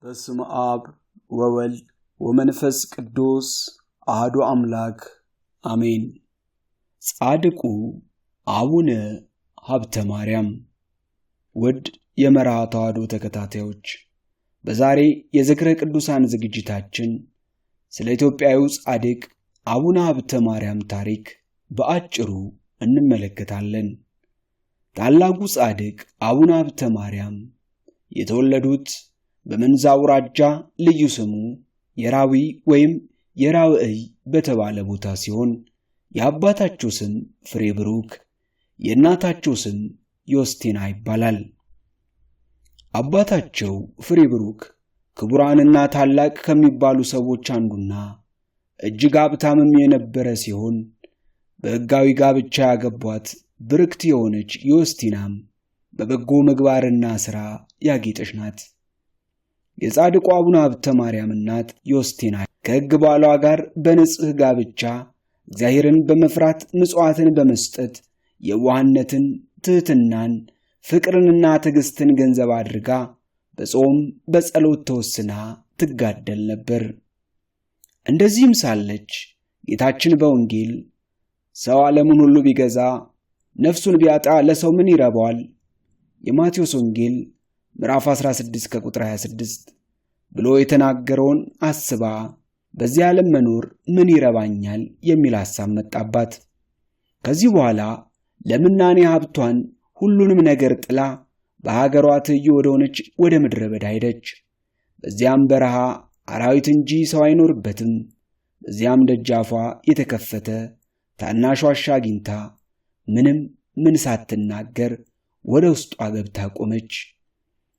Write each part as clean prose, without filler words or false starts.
በስመ አብ ወወልድ ወመንፈስ ቅዱስ አሐዱ አምላክ አሜን። ጻድቁ አቡነ ሀብተ ማርያም። ውድ የመርሃ ተዋሕዶ ተከታታዮች፣ በዛሬ የዝክረ ቅዱሳን ዝግጅታችን ስለ ኢትዮጵያዊው ጻድቅ አቡነ ሀብተ ማርያም ታሪክ በአጭሩ እንመለከታለን። ታላቁ ጻድቅ አቡነ ሀብተ ማርያም የተወለዱት በመንዛ አውራጃ ልዩ ስሙ የራዊ ወይም የራውዕይ በተባለ ቦታ ሲሆን የአባታቸው ስም ፍሬ ብሩክ የእናታቸው ስም ዮስቲና ይባላል። አባታቸው ፍሬ ብሩክ ክቡራንና ታላቅ ከሚባሉ ሰዎች አንዱና እጅግ ሀብታምም የነበረ ሲሆን በሕጋዊ ጋብቻ ያገቧት ብርክት የሆነች ዮስቲናም በበጎ ምግባርና ሥራ ያጌጠች ናት። የጻድቁ አቡነ ሀብተ ማርያም እናት ዮስቲና ከሕግ ባሏ ጋር በንጽሕ ጋብቻ እግዚአብሔርን በመፍራት ምጽዋትን በመስጠት የዋህነትን፣ ትሕትናን፣ ፍቅርንና ትዕግሥትን ገንዘብ አድርጋ በጾም በጸሎት ተወስና ትጋደል ነበር። እንደዚህም ሳለች ጌታችን በወንጌል ሰው ዓለሙን ሁሉ ቢገዛ ነፍሱን ቢያጣ ለሰው ምን ይረባዋል? የማቴዎስ ወንጌል ምዕራፍ 16 ከቁጥር 26 ብሎ የተናገረውን አስባ በዚህ ዓለም መኖር ምን ይረባኛል የሚል ሐሳብ መጣባት። ከዚህ በኋላ ለምናኔ ሀብቷን ሁሉንም ነገር ጥላ በሀገሯ ትይዩ ወደሆነች ወደ ምድረ በዳ ሄደች። በዚያም በረሃ አራዊት እንጂ ሰው አይኖርበትም። በዚያም ደጃፏ የተከፈተ ታናሽ ዋሻ አግኝታ ምን ሳትናገር ወደ ውስጧ ገብታ ቆመች።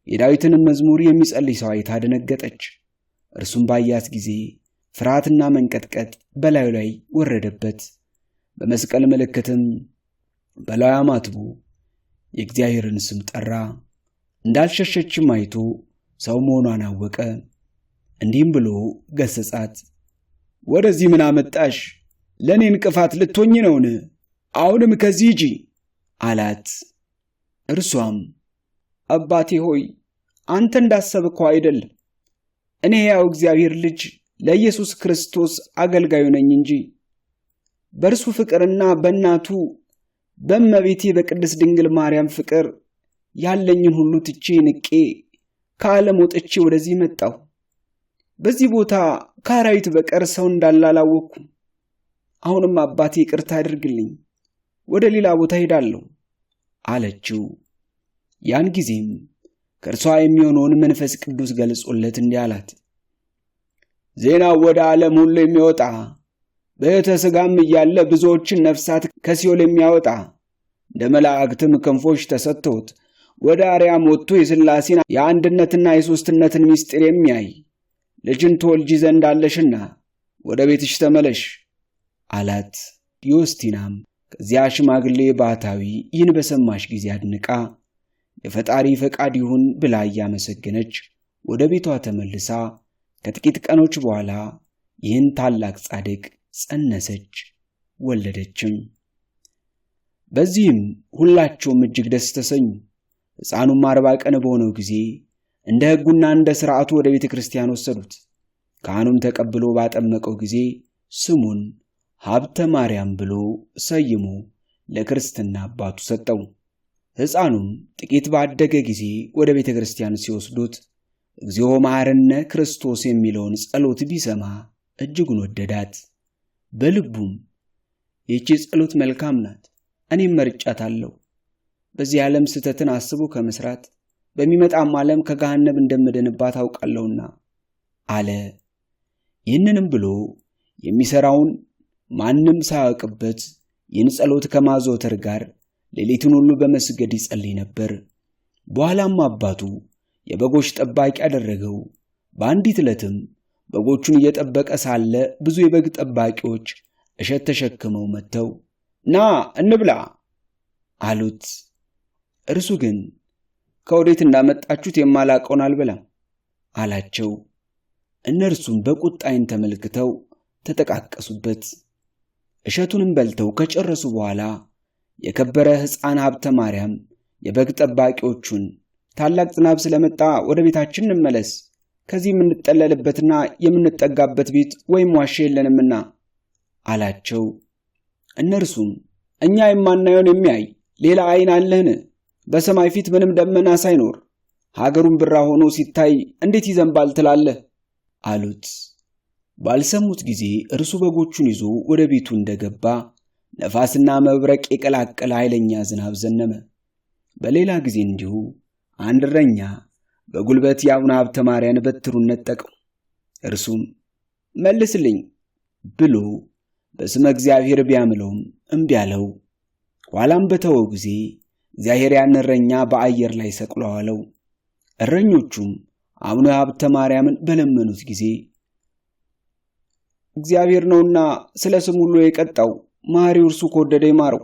የዳዊትንም መዝሙር የሚጸልይ ሰው አይታ ደነገጠች። እርሱም ባያት ጊዜ ፍርሃትና መንቀጥቀጥ በላዩ ላይ ወረደበት። በመስቀል ምልክትም በላዩ አማትቦ የእግዚአብሔርን ስም ጠራ። እንዳልሸሸችም አይቶ ሰው መሆኗን አወቀ። እንዲህም ብሎ ገሰጻት። ወደዚህ ምን አመጣሽ? ለእኔ እንቅፋት ልትሆኝ ነውን? አሁንም ከዚህ ሂጂ አላት። እርሷም አባቴ ሆይ አንተ እንዳሰብከው አይደለም። እኔ ያው እግዚአብሔር ልጅ ለኢየሱስ ክርስቶስ አገልጋዩ ነኝ እንጂ በእርሱ ፍቅርና በእናቱ በእመቤቴ በቅድስት ድንግል ማርያም ፍቅር ያለኝን ሁሉ ትቼ ንቄ ከዓለም ወጥቼ ወደዚህ መጣሁ። በዚህ ቦታ ከአራዊት በቀር ሰው እንዳለ አላወቅኩም። አሁንም አባቴ ይቅርታ አድርግልኝ፣ ወደ ሌላ ቦታ ሄዳለሁ አለችው። ያን ጊዜም ከእርሷ የሚሆነውን መንፈስ ቅዱስ ገልጾለት እንዲህ አላት። ዜናው ወደ ዓለም ሁሉ የሚወጣ በሕተ ሥጋም እያለ ብዙዎችን ነፍሳት ከሲኦል የሚያወጣ እንደ መላእክትም ክንፎች ተሰጥቶት ወደ አርያም ወጥቶ የሥላሴን የአንድነትና የሦስትነትን ምስጢር የሚያይ ልጅን ትወልጂ ዘንድ አለሽና ወደ ቤትሽ ተመለሽ አላት። ዮስቲናም ከዚያ ሽማግሌ ባህታዊ ይህን በሰማሽ ጊዜ አድንቃ የፈጣሪ ፈቃድ ይሁን ብላ እያመሰገነች ወደ ቤቷ ተመልሳ ከጥቂት ቀኖች በኋላ ይህን ታላቅ ጻድቅ ጸነሰች፣ ወለደችም። በዚህም ሁላቸውም እጅግ ደስ ተሰኙ። ሕፃኑም 40 ቀን በሆነው ጊዜ እንደ ሕጉና እንደ ሥርዓቱ ወደ ቤተ ክርስቲያን ወሰዱት። ካህኑም ተቀብሎ ባጠመቀው ጊዜ ስሙን ሀብተ ማርያም ብሎ ሰይሞ ለክርስትና አባቱ ሰጠው። ሕፃኑም ጥቂት ባደገ ጊዜ ወደ ቤተ ክርስቲያን ሲወስዱት እግዚኦ መሐረነ ክርስቶስ የሚለውን ጸሎት ቢሰማ እጅጉን ወደዳት። በልቡም ይህች ጸሎት መልካም ናት፣ እኔም መርጫታለሁ። በዚህ ዓለም ስህተትን አስቦ ከመስራት በሚመጣም ዓለም ከገሃነም እንደምድንባት አውቃለሁና አለ። ይህንንም ብሎ የሚሠራውን ማንም ሳያውቅበት ይህን ጸሎት ከማዘውተር ጋር ሌሊቱን ሁሉ በመስገድ ይጸልይ ነበር። በኋላም አባቱ የበጎች ጠባቂ አደረገው። በአንዲት ዕለትም በጎቹን እየጠበቀ ሳለ ብዙ የበግ ጠባቂዎች እሸት ተሸክመው መጥተው ና እንብላ አሉት። እርሱ ግን ከወዴት እንዳመጣችሁት የማላውቀውን አልበላም አላቸው። እነርሱም በቁጣ ዓይን ተመልክተው ተጠቃቀሱበት። እሸቱንም በልተው ከጨረሱ በኋላ የከበረ ሕፃን ሀብተ ማርያም የበግ ጠባቂዎቹን ታላቅ ዝናብ ስለመጣ ወደ ቤታችን እንመለስ፣ ከዚህ የምንጠለልበትና የምንጠጋበት ቤት ወይም ዋሻ የለንምና አላቸው። እነርሱም እኛ የማናየውን የሚያይ ሌላ ዓይን አለህን? በሰማይ ፊት ምንም ደመና ሳይኖር ሀገሩን ብራ ሆኖ ሲታይ እንዴት ይዘንባል ትላለህ? አሉት። ባልሰሙት ጊዜ እርሱ በጎቹን ይዞ ወደ ቤቱ እንደገባ ነፋስና መብረቅ የቀላቀለ ኃይለኛ ዝናብ ዘነበ። በሌላ ጊዜ እንዲሁ አንድ እረኛ በጉልበት የአቡነ ሀብተ ማርያን በትሩን ነጠቀው። እርሱም መልስልኝ ብሎ በስመ እግዚአብሔር ቢያምለውም እምቢ አለው። ኋላም በተወው ጊዜ እግዚአብሔር ያን እረኛ በአየር ላይ ሰቅሎ አዋለው። እረኞቹም አቡነ ሀብተ ማርያምን በለመኑት ጊዜ እግዚአብሔር ነውና ስለ ስሙ ሁሉ የቀጣው መሐሪው እርሱ ከወደደ ይማረው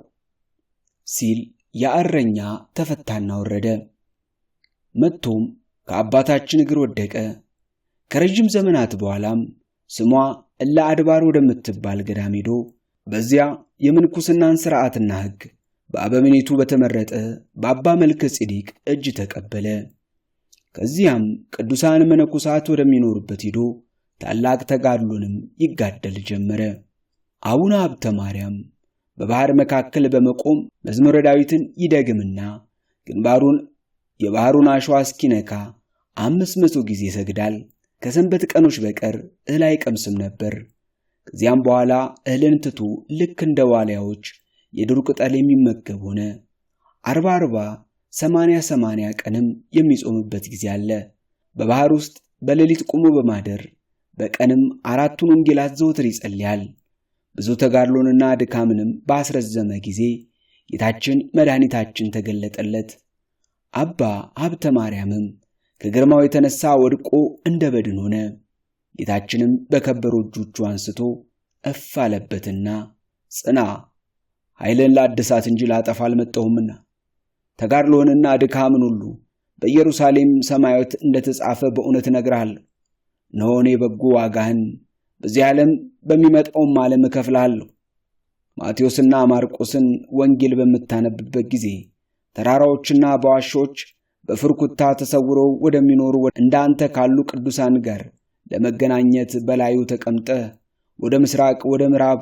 ሲል ያ እረኛ ተፈታና ወረደ። መጥቶም ከአባታችን እግር ወደቀ። ከረጅም ዘመናት በኋላም ስሟ እለ አድባር ወደምትባል ገዳም ሄዶ በዚያ የምንኩስናን ሥርዓትና ሕግ በአበምኔቱ በተመረጠ በአባ መልከ ጼዴቅ እጅ ተቀበለ። ከዚያም ቅዱሳን መነኩሳት ወደሚኖሩበት ሄዶ ታላቅ ተጋድሎንም ይጋደል ጀመረ። አቡነ ሀብተ ማርያም በባህር መካከል በመቆም መዝሙረ ዳዊትን ይደግምና ግንባሩን የባህሩን አሸዋ እስኪነካ 500 ጊዜ ይሰግዳል። ከሰንበት ቀኖች በቀር እህል አይቀምስም ነበር። ከዚያም በኋላ እህልን ትቶ ልክ እንደ ዋልያዎች የዱር ቅጠል የሚመገብ ሆነ። 40 80 ቀንም የሚጾምበት ጊዜ አለ። በባህር ውስጥ በሌሊት ቆሞ በማደር በቀንም 4ቱን ወንጌላት ዘወትር ይጸልያል። ብዙ ተጋድሎንና ድካምንም ባስረዘመ ጊዜ ጌታችን መድኃኒታችን ተገለጠለት። አባ ሀብተ ማርያምም ከግርማው የተነሳ ወድቆ እንደ በድን ሆነ። ጌታችንም በከበሩ እጆቹ አንስቶ እፍ አለበትና ጽና፣ ኃይልን ላድሳት እንጂ ላጠፋ አልመጣሁምና ተጋድሎህንና ድካምን ሁሉ በኢየሩሳሌም ሰማያዊት እንደተጻፈ በእውነት እነግርሃለሁ። እነሆ እኔ በጎ ዋጋህን በዚህ ዓለም በሚመጣውም ዓለም እከፍልሃለሁ። ማቴዎስና ማርቆስን ወንጌል በምታነብበት ጊዜ ተራራዎችና በዋሾች በፍርኩታ ተሰውረው ወደሚኖሩ እንዳንተ ካሉ ቅዱሳን ጋር ለመገናኘት በላዩ ተቀምጠህ ወደ ምስራቅ፣ ወደ ምዕራብ፣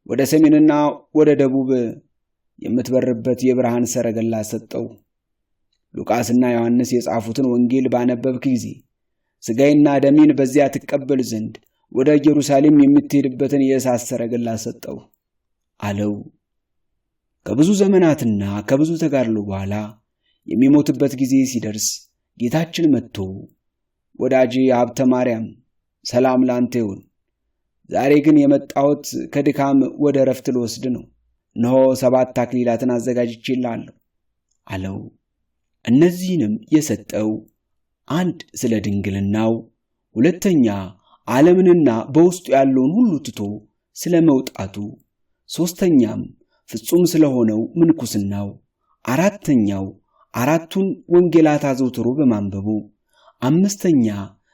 ወደ ሰሜንና ወደ ደቡብ የምትበርበት የብርሃን ሰረገላ ሰጠው። ሉቃስና ዮሐንስ የጻፉትን ወንጌል ባነበብክ ጊዜ ሥጋዬና ደሜን በዚያ ትቀበል ዘንድ ወደ ኢየሩሳሌም የምትሄድበትን የእሳት ሰረገላ ሰጠው አለው። ከብዙ ዘመናትና ከብዙ ተጋድሎ በኋላ የሚሞትበት ጊዜ ሲደርስ ጌታችን መጥቶ ወዳጄ ሀብተ ማርያም ሰላም ላንተ ይሁን፣ ዛሬ ግን የመጣሁት ከድካም ወደ ረፍት ልወስድ ነው። እነሆ 7 አክሊላትን አዘጋጅቼልሃለሁ አለው። እነዚህንም የሰጠው አንድ ስለ ድንግልናው፣ ሁለተኛ ዓለምንና በውስጡ ያለውን ሁሉ ትቶ ስለ መውጣቱ፣ ሦስተኛም ፍጹም ስለሆነው ምንኩስናው፣ አራተኛው 4ቱን ወንጌላት አዘውትሮ በማንበቡ፣ አምስተኛ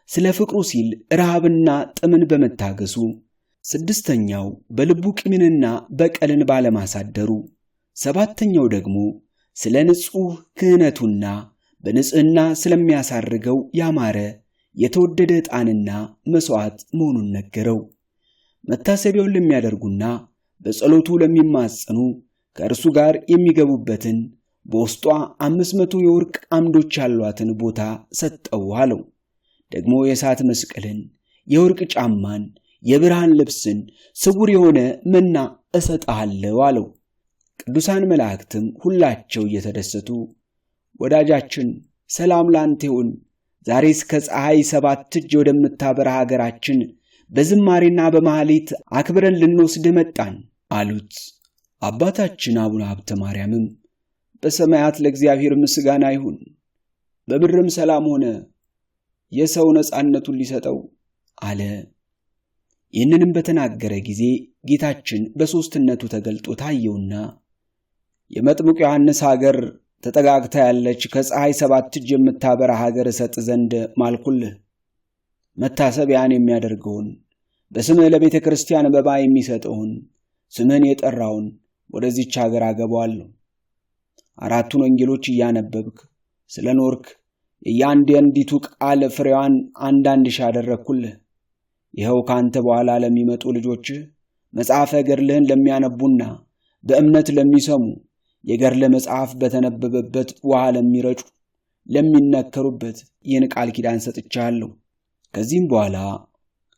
ስለ ፍቅሩ ሲል ረሃብና ጥምን በመታገሱ፣ ስድስተኛው በልቡ ቂምንና በቀልን ባለማሳደሩ፣ ሰባተኛው ደግሞ ስለ ንጹሕ ክህነቱና በንጽሕና ስለሚያሳርገው ያማረ የተወደደ ዕጣንና መሥዋዕት መሆኑን ነገረው። መታሰቢያውን ለሚያደርጉና በጸሎቱ ለሚማጸኑ ከእርሱ ጋር የሚገቡበትን በውስጧ 500 የወርቅ አምዶች ያሏትን ቦታ ሰጠው አለው። ደግሞ የእሳት መስቀልን፣ የወርቅ ጫማን፣ የብርሃን ልብስን፣ ስውር የሆነ መና እሰጥሃለሁ አለው። ቅዱሳን መላእክትም ሁላቸው እየተደሰቱ ወዳጃችን ሰላም ላንተ ይሁን፣ ዛሬ እስከ ፀሐይ 7 እጅ ወደምታበራ ሀገራችን በዝማሬና በማህሌት አክብረን ልንወስድ መጣን አሉት። አባታችን አቡነ ሀብተ ማርያምም በሰማያት ለእግዚአብሔር ምስጋና ይሁን፣ በምድርም ሰላም ሆነ፣ የሰው ነጻነቱን ሊሰጠው አለ። ይህንንም በተናገረ ጊዜ ጌታችን በሦስትነቱ ተገልጦ ታየውና የመጥምቁ ዮሐንስ ሀገር ተጠጋግታ ያለች ከፀሐይ 7 እጅ የምታበራ ሀገር እሰጥ ዘንድ ማልኩልህ። መታሰቢያን የሚያደርገውን በስምህ ለቤተ ክርስቲያን መባ የሚሰጠውን ስምህን የጠራውን ወደዚች ሀገር አገባዋለሁ። 4ቱን ወንጌሎች እያነበብክ ስለ ኖርክ የእያንዳንዲቱ ቃል ፍሬዋን አንዳንድ ሺህ አደረግኩልህ። ይኸው ካንተ በኋላ ለሚመጡ ልጆችህ መጽሐፈ ገድልህን ለሚያነቡና በእምነት ለሚሰሙ የገድለ መጽሐፍ በተነበበበት ውሃ ለሚረጩ ለሚነከሩበት ይህን ቃል ኪዳን ሰጥቻለሁ። ከዚህም በኋላ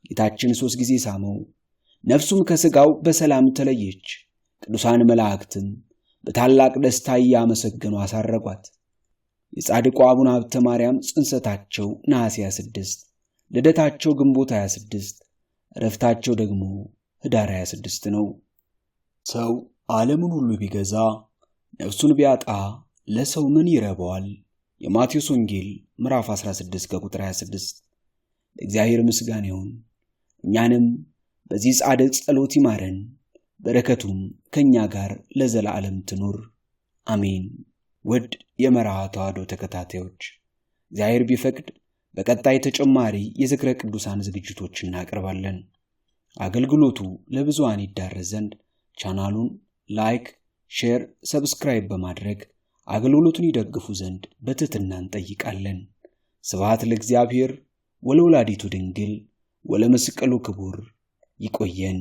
ጌታችን 3 ጊዜ ሳመው፣ ነፍሱም ከሥጋው በሰላም ተለየች። ቅዱሳን መላእክትም በታላቅ ደስታ እያመሰገኑ አሳረጓት። የጻድቁ አቡነ ሀብተ ማርያም ጽንሰታቸው ነሐሴ 26፣ ልደታቸው ግንቦት 26፣ ዕረፍታቸው ደግሞ ኅዳር 26 ነው። ሰው ዓለምን ሁሉ ቢገዛ ነፍሱን ቢያጣ ለሰው ምን ይረባዋል? የማቴዎስ ወንጌል ምዕራፍ 16 ከቁጥር 26። ለእግዚአብሔር ምስጋና ይሁን። እኛንም በዚህ ጻድቅ ጸሎት ይማረን፣ በረከቱም ከኛ ጋር ለዘላለም ትኑር አሜን። ውድ የመርሃ ተዋሕዶ ተከታታዮች፣ እግዚአብሔር ቢፈቅድ በቀጣይ ተጨማሪ የዝክረ ቅዱሳን ዝግጅቶች እናቀርባለን። አገልግሎቱ ለብዙሃን ይዳረስ ዘንድ ቻናሉን ላይክ፣ ሼር፣ ሰብስክራይብ በማድረግ አገልግሎቱን ይደግፉ ዘንድ በትህትና እንጠይቃለን። ስብሐት ለእግዚአብሔር ወለወላዲቱ ድንግል ወለመስቀሉ ክቡር። ይቆየን።